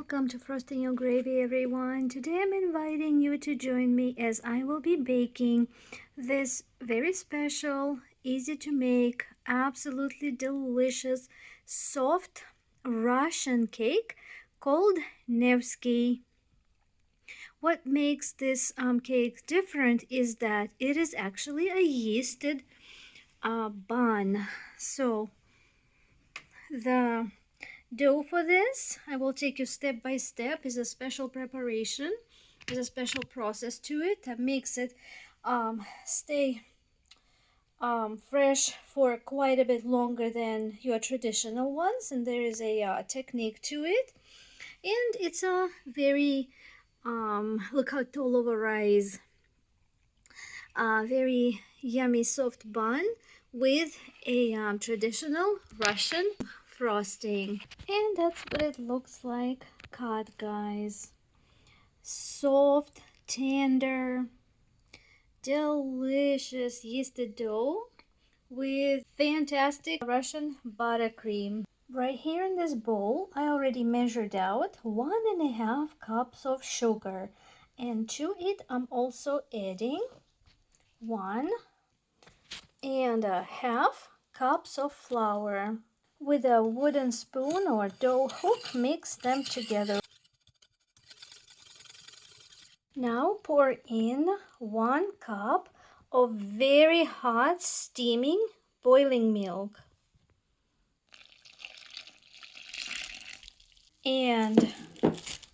Welcome to Frosting Your Gravy, everyone. Today I'm inviting you to join me as I will be baking this very special, easy to make, absolutely delicious, soft Russian cake called Nevskiy. What makes this cake different is that it is actually a yeasted bun. So the dough for this, I will take you step by step, is a special preparation. There's a special process to it that makes it stay fresh for quite a bit longer than your traditional ones, and there is a technique to it, and it's a very look how tall of a rise, very yummy soft bun with a traditional Russian frosting. And that's what it looks like cut, guys. Soft, tender, delicious yeasted dough with fantastic Russian buttercream. Right here in this bowl, I already measured out 1.5 cups of sugar, and to it I'm also adding 1.5 cups of flour. With a wooden spoon or dough hook, mix them together. Now pour in 1 cup of very hot, steaming, boiling milk. And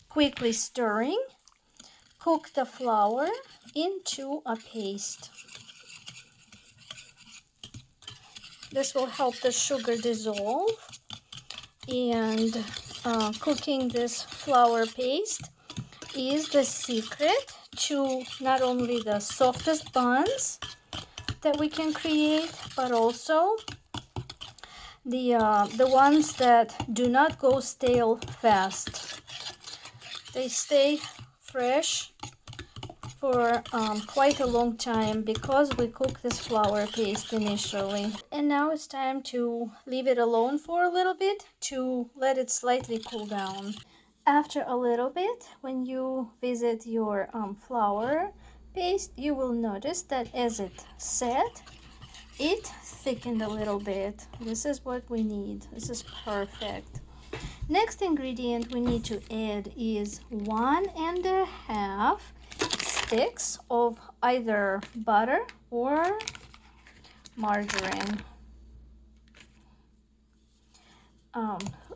quickly stirring, cook the flour into a paste. This will help the sugar dissolve, and cooking this flour paste is the secret to not only the softest buns that we can create, but also the ones that do not go stale fast. They stay fresh for quite a long time because we cook this flour paste initially. And now it's time to leave it alone for a little bit to let it slightly cool down. After a little bit, when you visit your flour paste, you will notice that as it set, it thickened a little bit. This is what we need. This is perfect. Next ingredient we need to add is 1.5 sticks of either butter or margarine.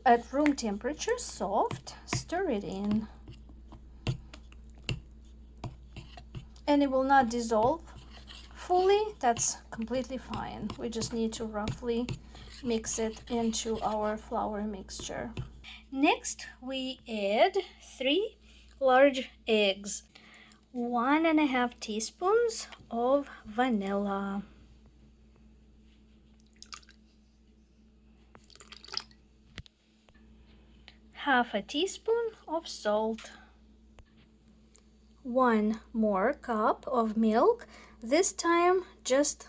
At room temperature, soft, stir it in. And it will not dissolve fully, that's completely fine. We just need to roughly mix it into our flour mixture. Next, we add 3 large eggs, 1.5 teaspoons of vanilla, half a teaspoon of salt, 1 more cup of milk, this time just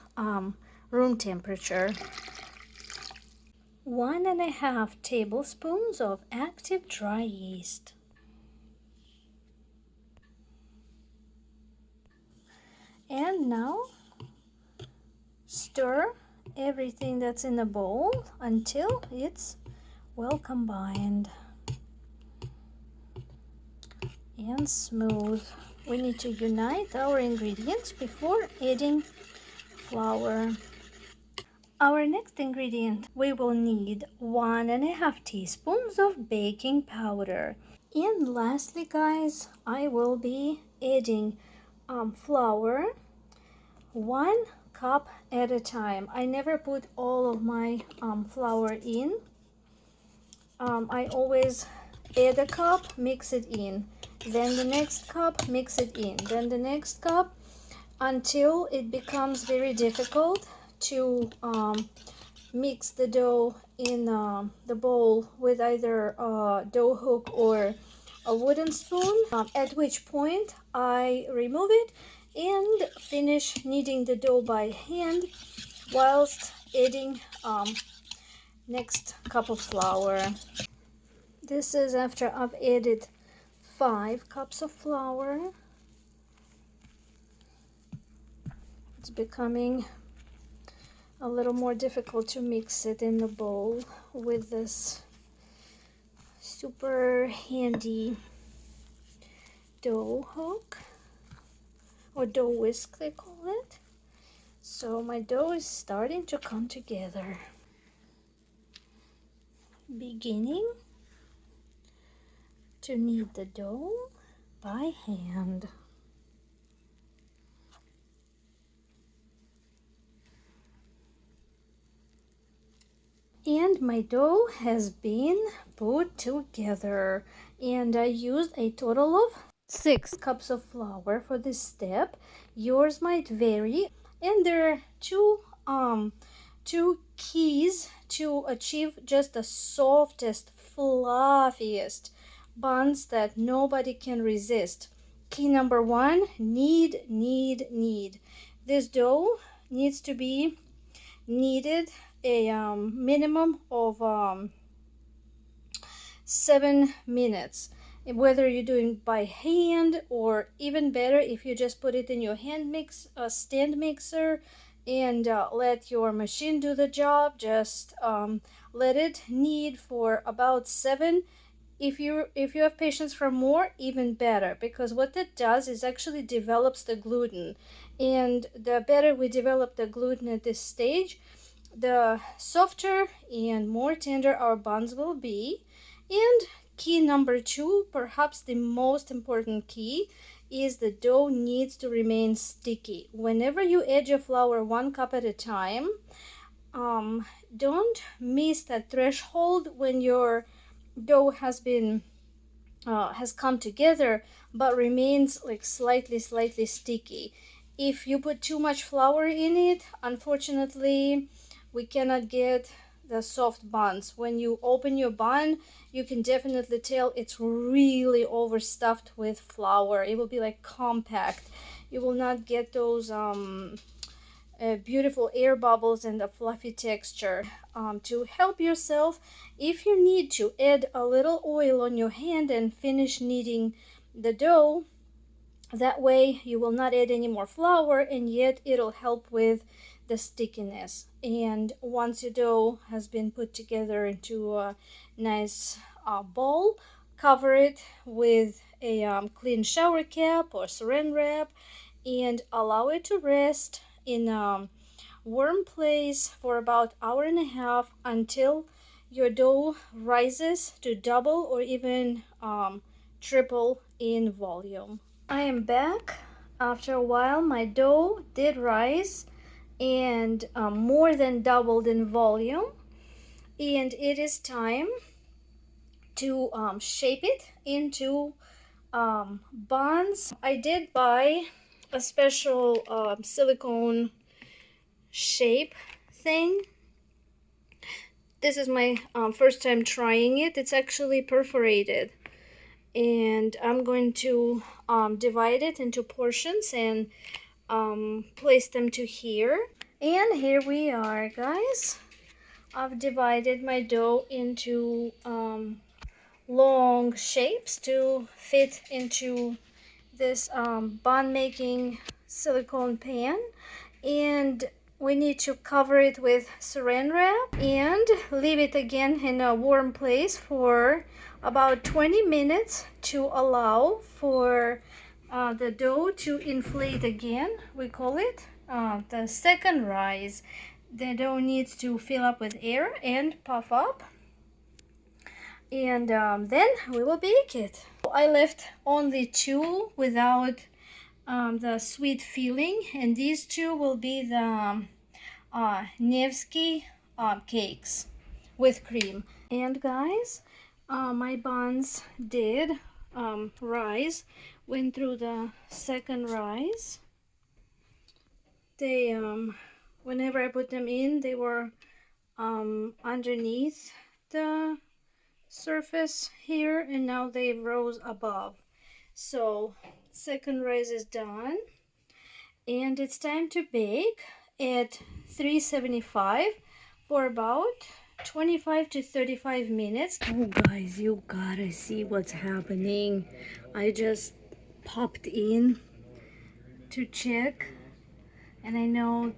room temperature, 1.5 tablespoons of active dry yeast, and now stir everything that's in the bowl until it's well combined and smooth. We need to unite our ingredients before adding flour. Our next ingredient, we will need 1.5 teaspoons of baking powder. And lastly, guys, I will be adding flour 1 cup at a time. I never put all of my flour in. I always add a cup, mix it in, then the next cup, mix it in, then the next cup, until it becomes very difficult to mix the dough in the bowl with either a dough hook or a wooden spoon, at which point I remove it and finish kneading the dough by hand whilst adding next cup of flour. This is after I've added 5 cups of flour. It's becoming a little more difficult to mix it in the bowl with this super handy dough hook, or dough whisk they call it. So my dough is starting to come together. Beginning to knead the dough by hand. And my dough has been put together, and I used a total of 6 cups of flour for this step. Yours might vary, and there are two keys to achieve just the softest, fluffiest buns that nobody can resist. Key number 1: knead, knead, knead. This dough needs to be kneaded a minimum of 7 minutes, whether you're doing by hand, or even better if you just put it in your stand mixer and let your machine do the job. Just let it knead for about 7. If you have patience for more, even better, because what that does is actually develops the gluten, and the better we develop the gluten at this stage, the softer and more tender our buns will be. And key number 2, perhaps the most important key, is the dough needs to remain sticky. Whenever you add your flour 1 cup at a time, don't miss that threshold when your dough has come together but remains like slightly sticky. If you put too much flour in it, unfortunately we cannot get the soft buns. When you open your bun, you can definitely tell it's really overstuffed with flour. It will be like compact. You will not get those beautiful air bubbles and the fluffy texture. To help yourself, if you need to, add a little oil on your hand and finish kneading the dough. That way you will not add any more flour, and yet it'll help with the stickiness. And once your dough has been put together into a nice bowl, cover it with a clean shower cap or saran wrap and allow it to rest in a warm place for about hour and a half until your dough rises to double or even triple in volume. I am back. After a while, my dough did rise and more than doubled in volume, and it is time to shape it into buns. I did buy a special silicone shape thing. This is my first time trying it. It's actually perforated, and I'm going to divide it into portions and place them to here. And here we are, guys. I've divided my dough into long shapes to fit into this bun making silicone pan, and we need to cover it with saran wrap and leave it again in a warm place for about 20 minutes to allow for the dough to inflate again. We call it the second rise. The dough needs to fill up with air and puff up, and then we will bake it. I left only 2 without the sweet filling, and these 2 will be the Nevsky cakes with cream. And guys, my buns did rise, went through the second rise. They whenever I put them in, they were underneath the surface here, and now they rose above. So second rise is done, and it's time to bake at 375 for about 25 to 35 minutes. Oh guys, you gotta see what's happening. I just popped in to check, and I know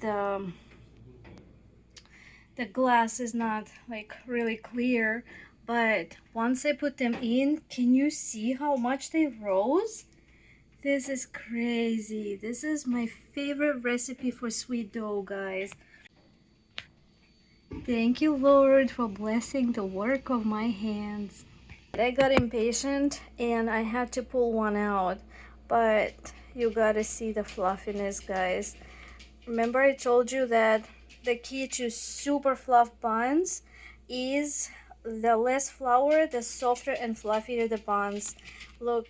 the glass is not like really clear, but once I put them in, can you see how much they rose? This is crazy. This is my favorite recipe for sweet dough, guys. Thank you, Lord, for blessing the work of my hands. I got impatient and I had to pull one out, but you gotta see the fluffiness, guys. Remember I told you that the key to super fluff buns is the less flour, the softer and fluffier the buns. Look,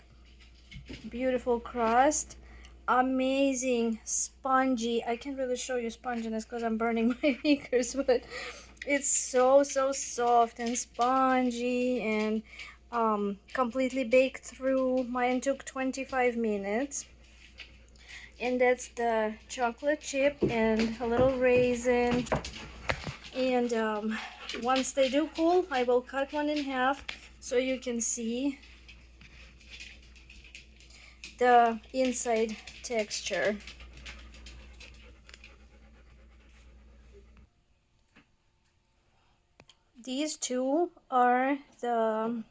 beautiful crust, amazing, spongy. I can't really show you sponginess because I'm burning my fingers, but it's so soft and spongy and completely baked through. Mine took 25 minutes. And that's the chocolate chip and a little raisin. And once they do cool, I will cut one in half so you can see the inside texture. These two are the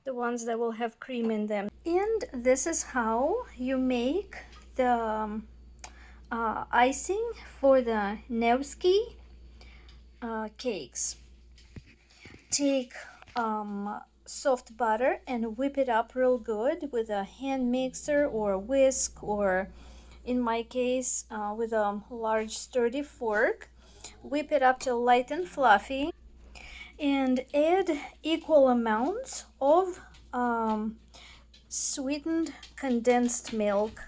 ones that will have cream in them. And this is how you make the icing for the Nevsky cakes. Take soft butter and whip it up real good with a hand mixer or a whisk, or in my case with a large sturdy fork. Whip it up till light and fluffy and add equal amounts of sweetened condensed milk.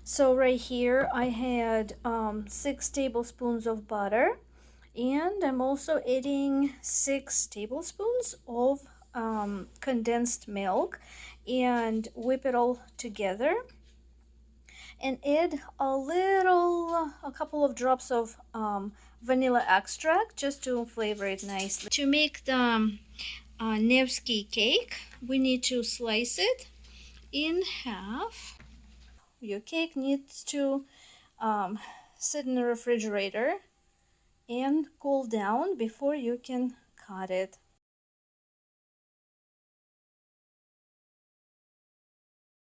So right here I had 6 tablespoons of butter, and I'm also adding 6 tablespoons of condensed milk, and whip it all together and add a couple of drops of vanilla extract just to flavor it nicely. To make the Nevsky cake, we need to slice it in half. Your cake needs to um, sit in the refrigerator and cool down before you can cut it.